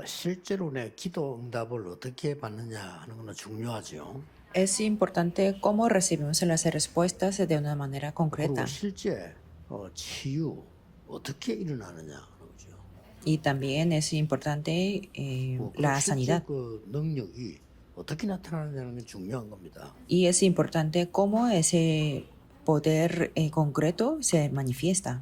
실제로 내 기도 응답을 어떻게 받느냐 하는 거는 중요하죠. Es importante cómo recibimos las respuestas de una manera 그리고 concreta 실제 치유 어떻게 일어나느냐 하는 거죠. y también es importante 그 la 실제 sanidad 그 능력이 어떻게 나타나느냐는 게 중요한 겁니다. y es importante cómo ese poder concreto se manifiesta.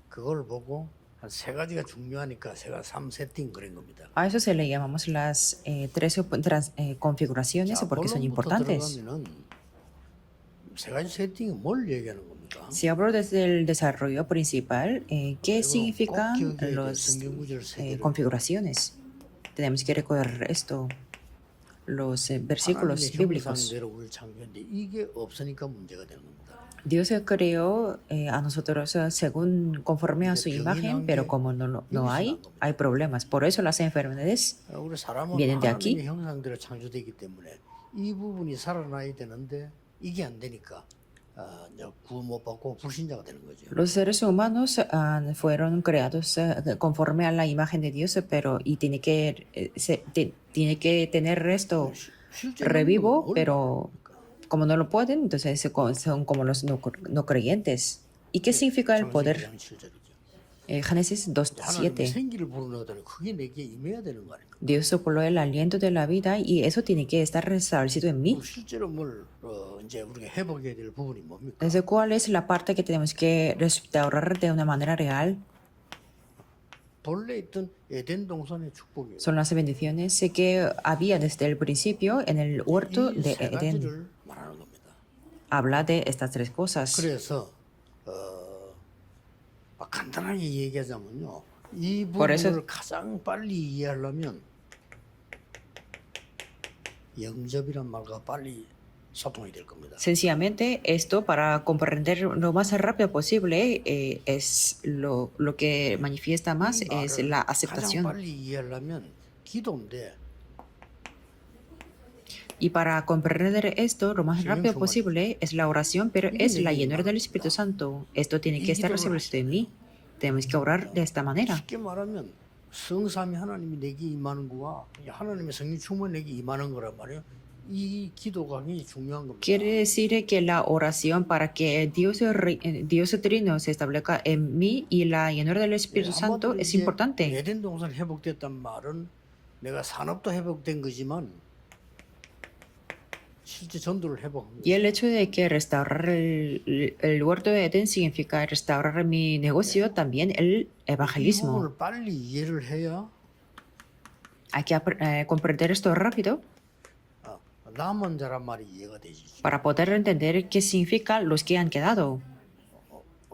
그걸 보고 한 세 가지가 중요하니까 제가 3세팅 그린 겁니다. A eso se le llamamos las configuraciones 자, porque son 본론부터 importantes. 들어가면은 세 가지 세팅이 뭘 얘기하는 겁니까? Si hablo desde el desarrollo principal, ¿qué 이거는 꼭 significan 기억해야 될 las 성경 구절 세 개를 configuraciones? Tenemos que recorrer esto, los versículos 하나님의 bíblicos. 형상대로 우리를 창조했는데 이게 없으니까 문제가 되는 겁니다. Dios creó a nosotros según conforme a su imagen, pero como no hay problemas. Por eso las enfermedades 우리 사람은 vienen de 하나님의 aquí. 형상대로 창조되기 때문에 이 부분이 살아나야 되는데 이게 안 되니까 이제 구원 못 받고 불신자가 되는 거죠. Los seres humanos fueron creados conforme a la imagen de Dios, pero y tiene que tener esto 실제 revivo, 뭘 pero como no lo pueden, entonces son como los no creyentes. ¿Y qué significa el poder? 창세기 7절이죠. Génesis 하나님의 2:7. 생기를 불어넣으더니 그게 내게 임해야 되는 거 아닙니까? Dios sopló el aliento de la vida y eso tiene que estar restablecido en mí. 그럼 실제로 뭘 이제 우리가 회복해야 될 부분이 뭡니까? Entonces, ¿cuál es la parte que tenemos que restaurar de una manera real? 본래 있던 에덴 동산의 축복이에요. Son las bendiciones que había desde el principio en el huerto de 이세 Edén. 가지를 말하는 겁니다. Habla de estas tres cosas. 그래서 막 간단하게 얘기하자면요, 이 Por eso- 부분을 가장 빨리 이해하려면 영접이란 말과 빨리 소통이 될 겁니다. Sencillamente, esto para comprender lo más rápido posible es lo que manifiesta más 이 es 말을 la 가장 aceptación. 빨리 이해하려면 기도인데 Y para comprender esto lo más rápido posible es la oración, pero es la llenura del Espíritu Santo. Esto tiene que estar recibido en mí. Tenemos que orar de esta manera. 쉽게 말하면 성삼위 하나님이 내게 임하는 거와 하나님의 성령 충만이 내게 임하는 거란 말이에요. 이 기도가 굉장히 중요한 겁니다. Quiere decir que la oración para que Dios Trino se establezca en mí y la llenura del Espíritu Santo 한마디로 es 이제 importante. 에덴 동산 회복됐단 말은 내가 산업도 회복된 거지만 실제 전도를 회복한 Y 거예요. el hecho de que restaurar el huerto de Edén significa restaurar mi negocio, también el 이 evangelismo. 부분을 빨리 이해를 해야 Hay que comprender esto rápido 남은 자란 말이 이해가 되지. para poder entender qué significa los que han quedado.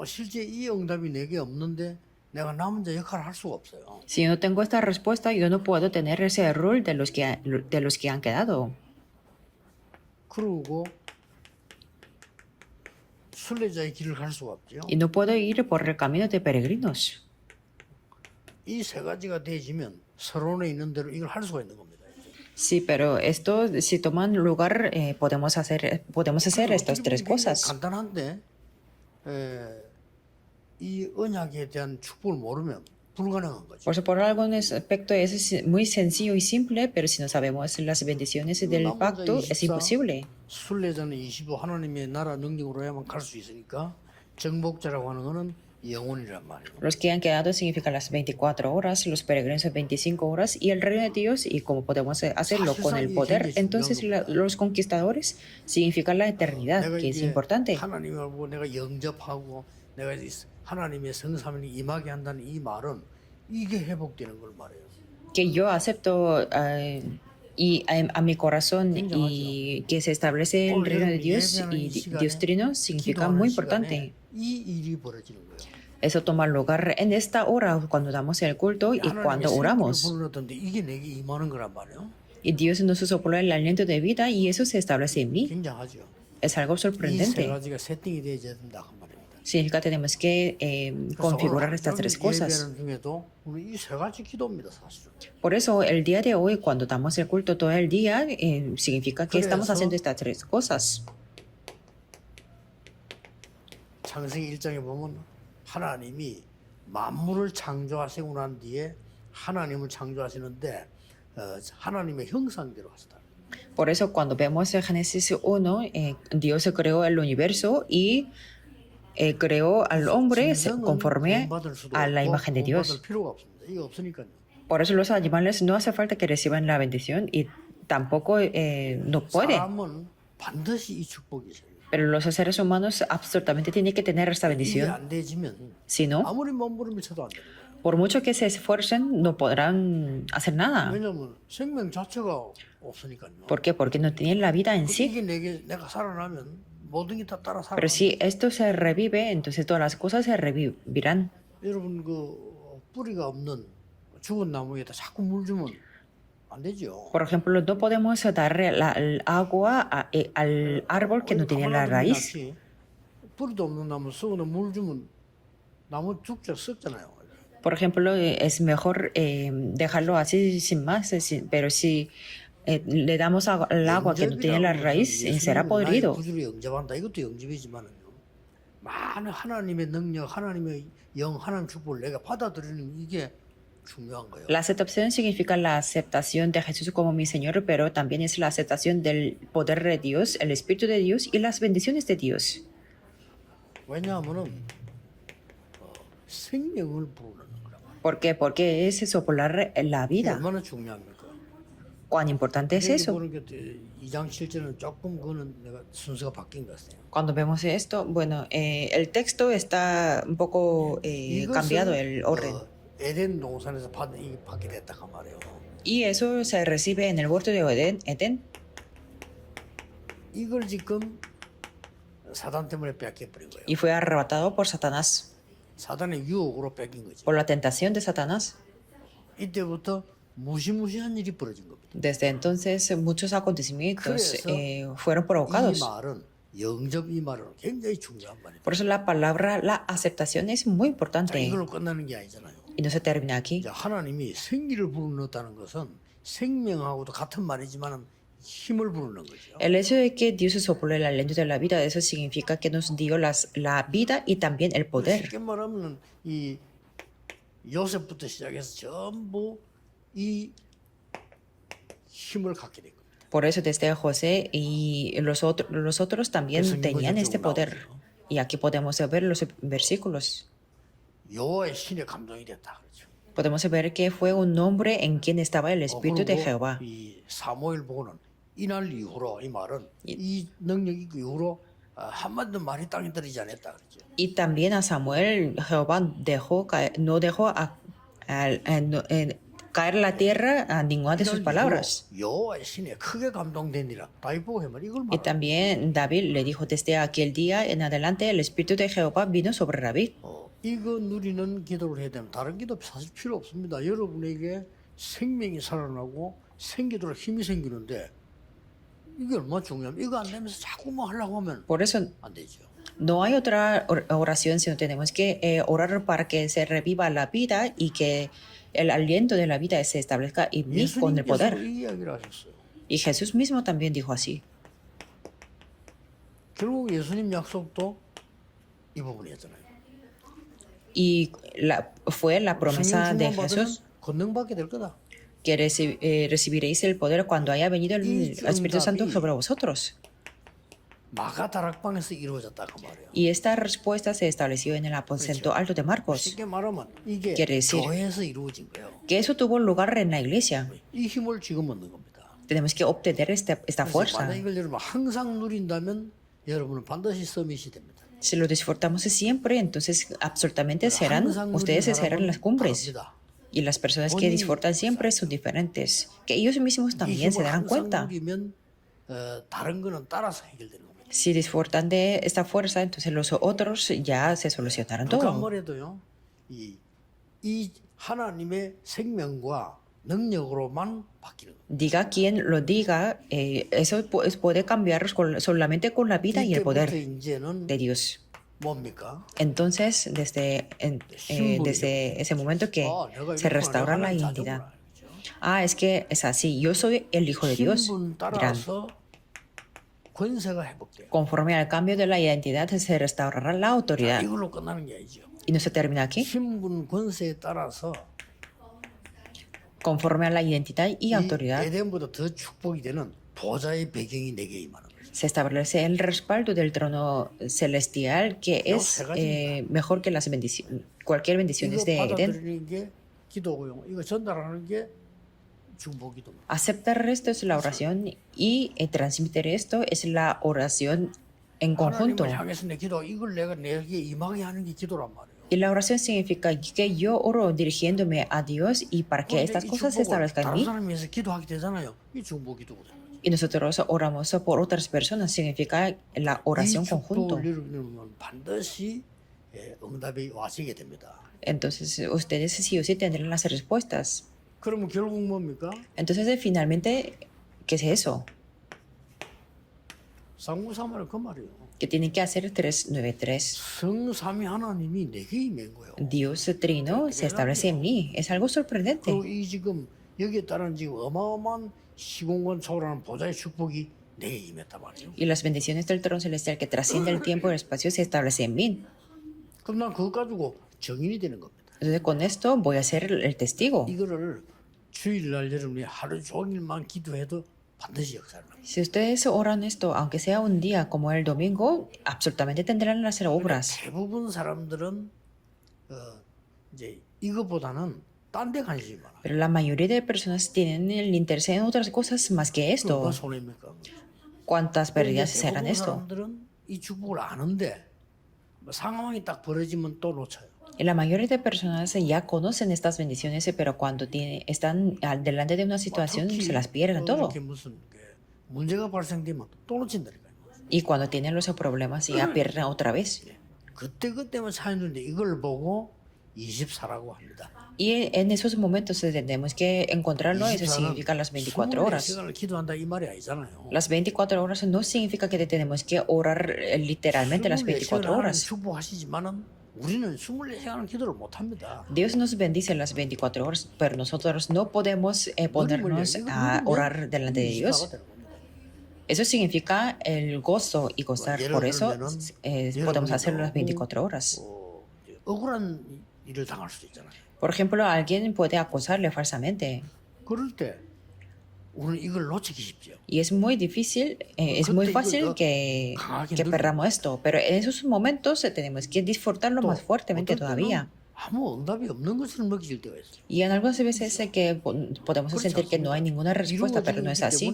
실제 이 응답이 내게 없는데 내가 남은 자 역할을 할 수가 없어요. Si no tengo esta respuesta, yo no puedo tener ese rol de los que han quedado. 그러고 순례자의 길을 갈 수가 없죠. Y no puedo ir por el camino de peregrinos. 이 세 가지가 되지면 서론에 있는 대로 이걸 할 수가 있는 겁니다. Sí, pero esto, si toman lugar, podemos hacer estas tres 어떻게 보면 cosas. 간단한데 이 언약에 대한 축복을 모르면 불가능한 거죠. Por eso, por algún aspecto es muy sencillo y simple, pero si no sabemos las bendiciones del pacto, es imposible. 순례자는 25 하나님의 나라 능력으로야만 갈 수 있으니까 정복자라고 하는 거는 영혼이란 말이에요. Los que han quedado significan las 24 horas, los peregrinos 25 horas y el reino de Dios, y cómo podemos hacerlo con el poder. Entonces, los conquistadores significan la eternidad, 내가 que es 이제 importante. 하나님을 보고 내가 영접하고 내가 하나님의 성삼위를 임하게 한다는 이 말은 이게 회복되는 걸 말해요. Que yo acepto y a mi corazón y que se establece el reino de Dios y Dios Trino significa muy importante. 이 일이 벌어지는 거예요. Eso toma lugar en esta hora cuando damos el culto y cuando oramos. 불러던데 이게 내게 임하는 거란 말이에요. Y Dios nos sopló el aliento de vida y eso se establece en mí. 굉장하죠. Es algo 이 세 sorprendente. 가지가 세팅이 되어야 된다 그 말입니다. Significa que tenemos que configurar estas tres cosas. 예배하는 중에도 우리 이 세 가지 기도입니다, 사실은. Por eso el día de hoy, cuando damos el culto todo el día, significa que estamos 그래서 haciendo estas tres cosas. 창세기 1장에 보면 하나님이 만물을 창조하시고 난 뒤에 하나님을 창조하시는데 하나님의 형상대로 하시다. Por eso cuando vemos en Génesis 1, Dios creó el universo y creó al hombre 짐승은 conforme 구원받을 수도 a la 없고 imagen de 구원받을 Dios. 필요가 없습니다. 이게 없으니까요. Por eso los animales no hace falta que reciban la bendición y tampoco no pueden. 사람은 반드시 이 축복이 있어요. Pero los seres humanos absolutamente tienen que tener esta 이게 bendición. 안 되지면 Si no, 아무리 몸부림을 쳐도 안 되는 거예요. por mucho que se esfuercen, no podrán hacer nada. 왜냐하면 생명 자체가 없으니까요. ¿Por qué? Porque no tienen la vida en sí. 이게 내가 살아나면 모든 게 다 따라 살아. Pero si esto se revive, entonces todas las cosas se revivirán. 여러분 그 뿌리가 없는 죽은 나무에다 자꾸 물 주면 안 되죠. Por ejemplo, no podemos dar el agua al árbol que no tiene la raíz. 낫지. 뿌리도 없는 나무 썩어도 물 주면 나무 죽자 썩잖아요. Por ejemplo, es mejor dejarlo así sin más, pero si le damos el agua que no tiene la raíz, será podrido. 구주를 영접한다. 이것도 영접이지만은요. 많은 하나님의 능력, 하나님의 영, 하나님 축복을 내가 받아들이는 이게 중요한 거예요. La aceptación significa la aceptación de Jesús como mi Señor, pero también es la aceptación del poder de Dios, el Espíritu de Dios y las bendiciones de Dios. 왜냐하면은 생명을 부르는 거라고. ¿Por qué? Porque es soplar la 이게 vida. 얼마나 중요합니까? ¿Cuán importante es 여기 eso? 보는 게 2장 7절은 조금 그거는 내가 순서가 바뀐 것 같아요. Cuando vemos esto, bueno, el texto está un poco cambiado el orden. 에덴 동산에서 받게 됐다고 말이에요. Y eso se recibe en el huerto de Edén. 이걸 지금 사단 때문에 뺏겨버린 거예요. Y fue arrebatado por Satanás, 사단의 유혹으로 뺏긴 거죠. por la tentación de Satanás. 이때부터 무시무시한 일이 벌어진 겁니다. Desde entonces muchos acontecimientos 그래서 fueron 이 provocados. 말은 영접 이 말은 굉장히 중요한 말이에요. Por eso la palabra, la aceptación es muy 자, importante 이걸로 끝나는 게 아니잖아요. y no se termina aquí. 자, 하나님이 생기를 불어넣었다는 것은 생명하고도 같은 말이지만 힘을 부르는 거죠. El hecho de que Dios sople el aliento de la vida, eso significa que nos dio la vida y también el poder. 쉽게 말하면 이 요셉부터 시작해서 전부 이 힘을 갖게 된 겁니다. Por eso desde José y los otros también tenían este poder. Y aquí podemos ver los versículos. 여호와의 신의 감동이 됐다 그렇죠. Podemos ver que fue un hombre en quien estaba el Espíritu de Jehová. 이 사무엘 보고는 이날 이후로 이 말은 이 능력이 있고 이후로 한마디도 말이 땅에 떨어지지 않았다 그렇죠. Y también a Samuel Jehová no dejó caer la tierra a ninguna de sus palabras. 여호와의 신에 크게 감동되니라. 다윗 보고 해말 이걸 Y 말. también David le dijo desde aquel día en adelante el Espíritu de Jehová vino sobre David. 이거 누리는 기도를 해야 되면 다른 기도 사실 필요 없습니다. 여러분에게 생명이 살아나고 생기도록 힘이 생기는데 이게 얼마나 중요하면 이거 안 되면서 자꾸 뭐 하려고 하면 Por eso 안 되죠. no hay otra oración, sino tenemos que orar para que se reviva la vida y que el aliento de la vida se establezca en mí con el 예수님께서 poder. 이 이야기를 하셨어요. Y Jesús mismo también dijo así. 결국 예수님 약속도 이 부분이었잖아요. Y fue la promesa de 성령 Jesús 충만 받으면 권능받게 될 거다. que recibiréis el poder cuando haya venido el Espíritu Santo sobre vosotros. 마가 다락방에서 이루어졌다 그 말이에요. Y esta respuesta se estableció en el aposento alto de Marcos, 쉽게 말하면 이게 quiere decir 교회에서 이루어진 거예요. que eso tuvo lugar en la iglesia. 이 힘을 지금 얻는 겁니다. Tenemos que obtener esta 그래서 fuerza. 만약 이걸 여러분 항상 누린다면 여러분은 반드시 서밋이 됩니다. Si lo disfrutamos siempre, entonces absolutamente ustedes serán las cumbres. Y las personas que disfrutan siempre son diferentes. Que ellos mismos también se darán cuenta. 다른 거는 따라서 해결되는 겁니다. Si disfrutan de esta fuerza, entonces los otros ya se solucionarán 누가 todo. 뭐래도요. 이 하나님의 생명과 능력으로만 바뀌는 겁니다. Diga quien lo diga, eso puede cambiar solamente con la vida y el poder 이때부터 이제는 de Dios. 뭡니까? Entonces, desde ese momento que se restaura la identidad. Ah, es que es así, yo soy el Hijo de Dios. 신분 Dirán, 따라서 권세가 회복돼요. conforme al cambio de la identidad se restaurará la autoridad. 이걸로 끝나는 게 아니죠. Y no se termina aquí. 신분 권세에 따라서 conforme a la identidad y 이 autoridad. 에덴보다 더 축복이 되는 보좌의 배경이 내게 임하는 거죠. Se establece el respaldo del trono celestial que es mejor que las cualquier bendición 이거 de Edén. 받아들이는 게 기도고요. 이거 전달하는 게 중보기도입니다. Aceptar esto es la oración y transmitir esto es la oración en conjunto. 하나님을 향해서 내 기도 이걸 내가 내게 임하게 하는 게 기도란 말이에요. Y la oración significa que yo oro dirigiéndome a Dios y para que estas cosas se establezcan en 다른 mí. 사람 위해서 기도하게 되잖아요. 이 중보기도거든요. Y nosotros oramos por otras personas, significa la oración 이 conjunto. 축복을 여러분은 반드시 응답이 와시게 됩니다. Entonces ustedes sí o sí tendrán las respuestas. 그러면 결국 뭡니까? Entonces finalmente, ¿qué es eso? 상무사말은 그 말이에요. Que tienen que hacer 393. 성삼위 하나님이 내게 임한 거예요. Dios trino se establece en mí. Es algo sorprendente. 그리고 이 지금 여기에 따른 지금 어마어마한 시공간 초월하는 보좌의 축복이 내게 임했단 말이에요. Y las bendiciones del trono celestial que trasciende el tiempo y el espacio se establece en mí. 그럼 난 그거 가지고 증인이 되는 겁니다. Entonces con esto voy a ser el testigo. 이거를 주일날 여러분이 하루 종일만 기도해도 반드시 역사를 합니다. Si ustedes oran esto, aunque sea un día como el domingo, absolutamente tendrán las obras. 대부분 사람들은 이제 이거보다는 딴 데 관심이 많아요. Pero la mayoría de personas tienen el interés en otras cosas más que 그거 esto. 손해입니까? ¿Cuántas pérdidas 근데 serán 대부분 esto? 사람들은 이 축복을 아는데 뭐 상황이 딱 벌어지면 또 놓쳐요. Y la mayoría de personas ya conocen estas bendiciones, pero cuando están delante de una situación se las pierden todo. 이렇게 무슨 문제가 발생되면 또 놓친다니까요. Y cuando tienen los problemas ya pierden otra vez. 그때만 차이는데 이걸 보고 24라고 합니다. Y en esos momentos tenemos que encontrarlo, eso 24는 significa las 24 horas. 24시간을 기도한다 이 말이 아니잖아요. Las 24 horas no significa que tenemos que orar literalmente las 24 horas. 축복하시지만은 우리는 24시간을 기도를 못 합니다. Dios nos bendice las 24 horas, pero nosotros no podemos ponernos a orar delante de Dios. Eso significa el gozo y gozar. Por eso podemos hacerlo las 24 horas. 억울한 일을 당할 수도 있잖아요. Por ejemplo, alguien puede acosarle falsamente. 그럴 때 우리는 이걸 놓치기 쉽죠. Y es muy difícil, es muy fácil que perdamos esto, pero en esos momentos tenemos que disfrutarlo más fuertemente todavía. 아무 응답이 없는 것처럼 느껴질 때가 있어요. Y en algunas veces que podemos sentir que no hay ninguna respuesta, pero no es así.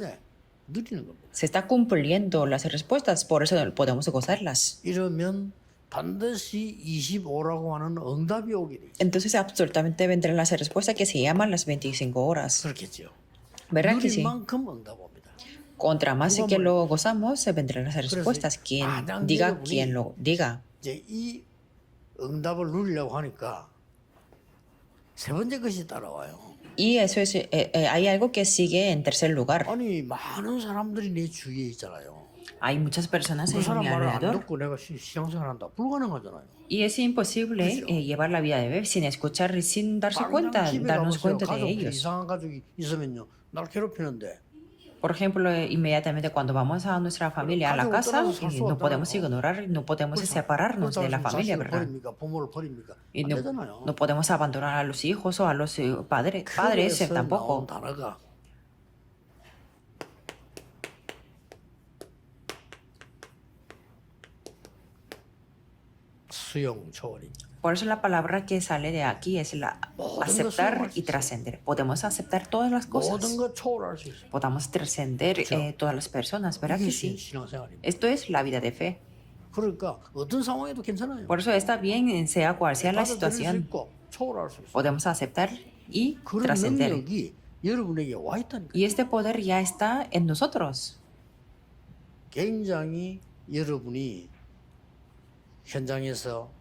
느리는 겁니다. Se está cumpliendo las respuestas, por eso podemos gozarlas. 이러면 반드시 25라고 하는 응답이 오게 돼 있어요. Entonces absolutamente vendrán las respuestas que se llaman las 25 horas. 그렇겠죠. ¿Verdad que 느린 sí? 만큼 응답 옵니다. Contra más que lo gozamos, vendrán las respuestas. Quien diga, quien lo diga. 이제 이 응답을 누리려고 하니까 세 번째 것이 따라와요. Y eso es, hay algo que sigue en tercer lugar. 아니 많은 사람들이 내 주위에 있잖아요. Hay muchas personas 그 en 사람 mi 말을 안 alrededor 듣고 내가 신앙생활한다 불가능하잖아요. y es imposible llevar la vida de bebé sin escuchar y sin darse cuenta, 집에 darnos 가보세요. cuenta de 가족 ellos. 이상한 가족이 있으면요, 날 괴롭히는데 Por ejemplo, inmediatamente cuando vamos a nuestra familia, a la casa, no podemos ignorar, no podemos separarnos de la familia, ¿verdad? 버립니까? 부모를 버립니까? Y 안 no, 되잖아요. no podemos abandonar a los hijos o a los padres 그래서 나온 tampoco. 단어가 수용 초월입니다. Por eso la palabra que sale de aquí es la aceptar y trascender. Podemos aceptar todas las cosas. 모든 것 초월할 수 있어요. Podamos trascender todas las personas, ¿verdad que 이게 sí? 신앙생활입니다. Esto es la vida de fe. 그러니까 어떤 상황에도 괜찮아요. Por eso está bien, sea cual sea la 받아들일 수 situación. 있고 초월할 수 있어요. Podemos aceptar y 그런 trascender. 능력이 여러분에게 와 있다니까. Y este poder ya está en nosotros. 굉장히 여러분이 현장에서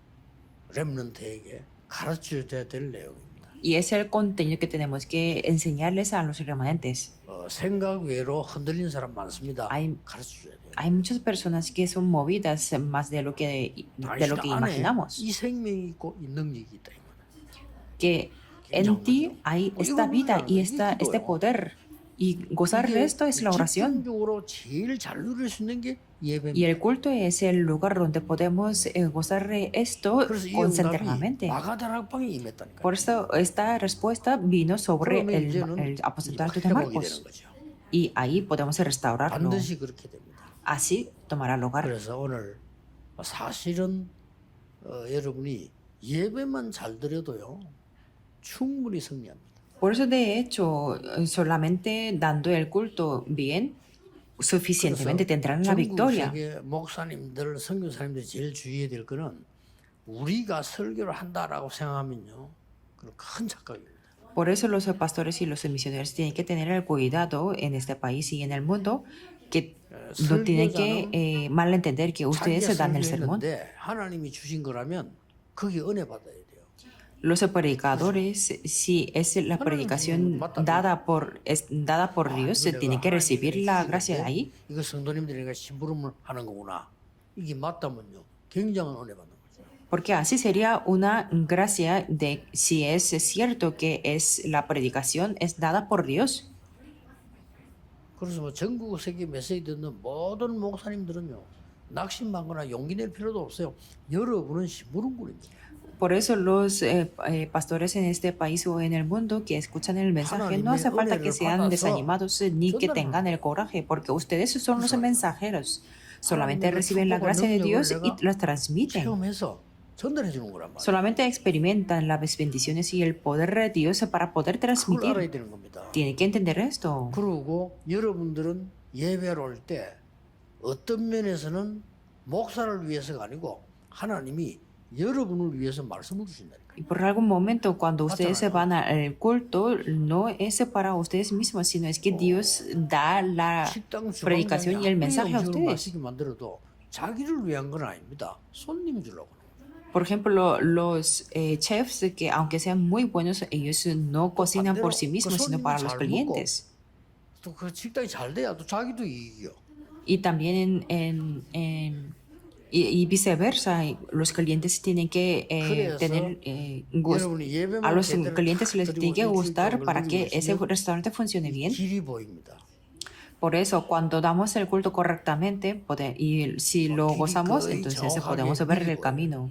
렘넌트에게 가르쳐줘야 될 내용입니다. Y es el contenido que tenemos que enseñarles a los remanentes. 생각 외로 흔들리는 사람 많습니다. Hay- 가르쳐줘야 돼요. Hay muchas personas que son movidas más de lo que 당신 안에 imaginamos. 이 생명이 있고 이 능력이 있다. 이 말이에요. Que en ti hay esta vida y este poder. Y gozar de esto es la oración. 집중적으로 제일 잘 누릴 수 있는 게 Y el culto es el lugar donde podemos gozar de esto 그래서 이 응답이 concentradamente. 마가다락방에 임했다니까. Por eso esta respuesta vino sobre 그러면 이제는 el 이 apostolado de 회복이 되는 Marcos. 거죠. Y ahí podemos restaurarlo. 반드시 그렇게 됩니다. Así tomará lugar. 그래서 오늘 사실은 여러분이 예배만 잘 드려도요 충분히 승리합니다. Por eso, de hecho, solamente dando el culto bien, suficientemente tendrán la 전국 victoria. 세계 목사님들, 선교사님들이 제일 주의해야 될 거는 우리가 설교를 한다라고 생각하면요, 그건 큰 착각입니다. Por eso los pastores y los misioneros tienen que tener el cuidado en este país y en el mundo que no tienen que malentender que ustedes 자기가 se dan el sermón. 설교했는데 하나님이 주신 거라면 그게 은혜 받아야 돼요. Los predicadores, si es la predicación dada por Dios, se tiene que recibir la gracia de ahí. 이거 성도님들이니까 심부름을 하는 거구나. 이게 맞다면요, 굉장한 은혜 받는 거죠. Porque así sería una gracia de si es cierto que es la predicación es dada por Dios. 그래서 뭐 전국 세계 메시지 듣는 모든 목사님들은요, 낙심하거나 용기 낼 필요도 없어요. 여러분은 심부름꾼입니다. Por eso los pastores en este país o en el mundo que escuchan el mensaje no hace falta que sean desanimados ni que tengan el coraje, porque ustedes son los mensajeros. Solamente reciben la gracia de Dios y las transmiten. 체험해서 전달해 주는 거란 말이에요. Solamente experimentan las bendiciones y el poder de Dios para poder 그걸 알아야 transmitir. 되는 겁니다. Tienen que entender esto. 그리고 여러분들은 예배로 올 때 어떤 면에서는 목사를 위해서가 아니고 하나님이 여러분을 위해서 말씀을 주신다니까. Y por algún momento, cuando ustedes se van al culto, no es para ustedes mismos, sino es que Dios da la 식당 predicación y el mensaje a 음식을 ustedes. 맛있게 만들어도 자기를 위한 건 아닙니다. 손님 주려고. Por ejemplo, los chefs que aunque sean muy buenos, ellos no cocinan por sí mismos, sino para los clientes. 또 그 식당이 잘 돼야 또 자기도 이익이요. Y también y viceversa, los clientes tienen que tener 여러분이 예배만 a los 제대로 clientes les tiene que 드리고 gustar 일주일 para 동안 que ese 누리고 restaurante funcione bien. 길이 보입니다. Por eso, cuando damos el culto correctamente y si lo gozamos, entonces podemos ver el camino.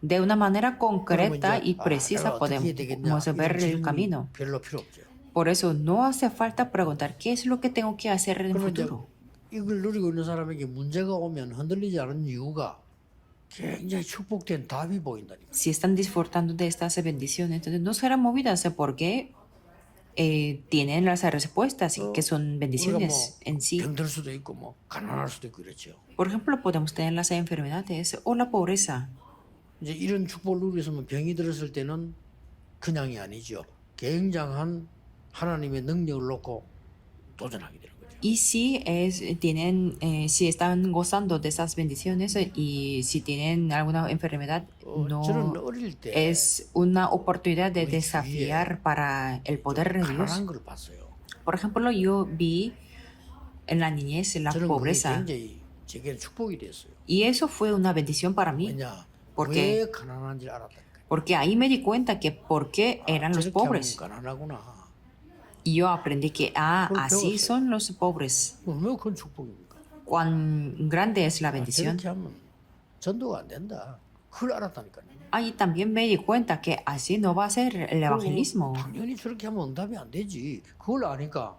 De una manera concreta y precisa podemos ver el camino. 별로 필요 없죠. Por eso no hace falta preguntar qué es lo que tengo que hacer en el 그러면 이제 futuro. 이걸 누리고 있는 사람에게 문제가 오면 흔들리지 않은 이유가 굉장히 축복된 답이 보인다니까. Si están disfrutando de estas bendiciones, entonces no serán movidas porque tienen las respuestas que son bendiciones en sí. 병들 수도 있고 뭐 가난할 수도 있고 이렇죠. Por ejemplo, podemos tener las enfermedades o la pobreza. 이제 이런 축복을 누리고 있으면 병이 들었을 때는 그냥이 아니죠. 굉장한 하나님의 능력을 놓고 도전하게 되는 거죠. Y si si están gozando de esas bendiciones y si tienen alguna enfermedad, 저는 no 어릴 때 es una oportunidad de desafiar para el poder de Dios. 가난한 걸 봤어요. Por ejemplo, yo vi en la niñez la 저는 그게 pobreza 굉장히 제게 축복이 됐어요. y eso fue una bendición para mí 왜냐? ¿Por qué? 왜 가난한지 알았다니까. porque ahí me di cuenta que por qué eran los 저렇게 pobres. 하면 가난하구나. Y yo aprendí que así son los pobres. 얼마나 큰 축복입니까? Cuán grande es la bendición. 저렇게 하면 전도가 안 된다. 그걸 알았다니까요. Ahí también me di cuenta que así no va a ser el evangelismo. 당연히 저렇게 하면 응답이 안 되지. 그걸 아니까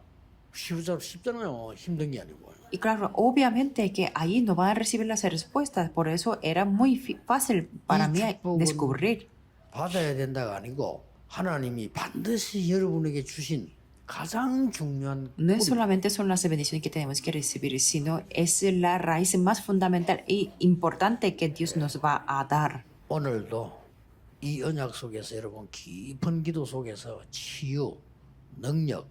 쉽잖아요. 힘든 게 아니고. Y claro, obviamente que ahí no van a recibir las respuestas. Por eso era muy fácil para mí descubrir. 받아야 된다가 아니고 하나님이 반드시 여러분에게 주신 가장 중요한 No es solamente son las bendiciones que tenemos que recibir, sino es la raíz más fundamental e importante que Dios nos va a dar. 오늘도 이 언약 속에서 여러분 깊은 기도 속에서 치유, 능력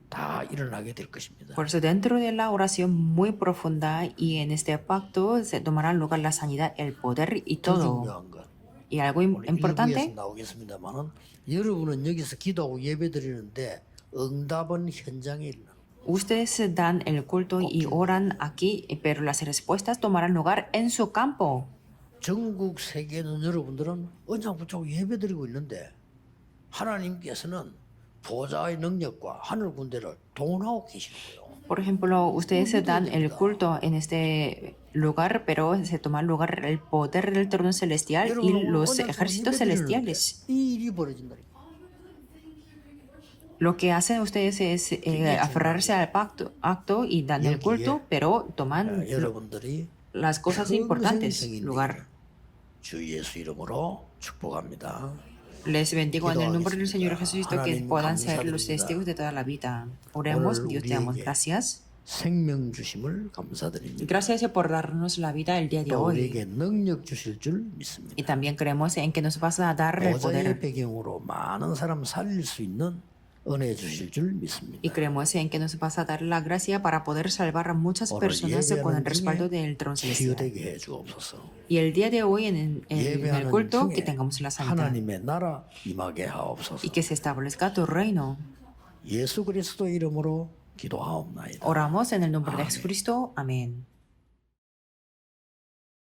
다 일어나게 될 것입니다. Por eso dentro de la oración muy profunda y en este pacto se tomarán lugar la sanidad, el poder y 더 todo. 중요한 것 Y algo 오늘 importante, 일부에서 나오겠습니다만은 여러분은 여기서 기도하고 예배 드리는데 응답은 현장에 일어나. ustedes dan el culto y oran aquí, pero las respuestas tomarán lugar en su campo. 전국 세계는 여러분들은 언약 붙잡고 예배 드리고 있는데 하나님께서는 보좌의 능력과 하늘 군대를 동원하고 계시는 거예요. Por ejemplo, ustedes se dan el culto en este lugar, pero se toma lugar el poder del trono celestial y los ejércitos celestiales. 이 일이 벌어진다니까. Lo que hacen ustedes es aferrarse al acto y dan el culto, pero toman 여러분들이 las cosas importantes lugar. 주 예수 이름으로 축복합니다. Les bendigo en el nombre del Señor Jesucristo que puedan ser los testigos de toda la vida. Oremos, Dios te damos gracias. 생명 주심을 감사드립니다. Gracias por darnos la vida el día de 또 hoy. 우리에게 능력 주실 줄 Y 믿습니다. también creemos en que nos vas a dar el 보좌의 poder. 배경으로 많은 사람 살릴 수 있는 은혜 주실 줄 Y 믿습니다. creemos en que nos vas a dar la gracia para poder salvar a muchas personas con el respaldo del trono celestial. 치유되게 해 주옵소서. Y el día de hoy en el 예배하는 culto que 중에 tengamos la sanidad 하나님의 나라 임하게 하옵소서. y que se establezca tu reino. 예수 그리스도 이름으로 기도하옵나이다. Oramos en el nombre de Jesucristo. Amén.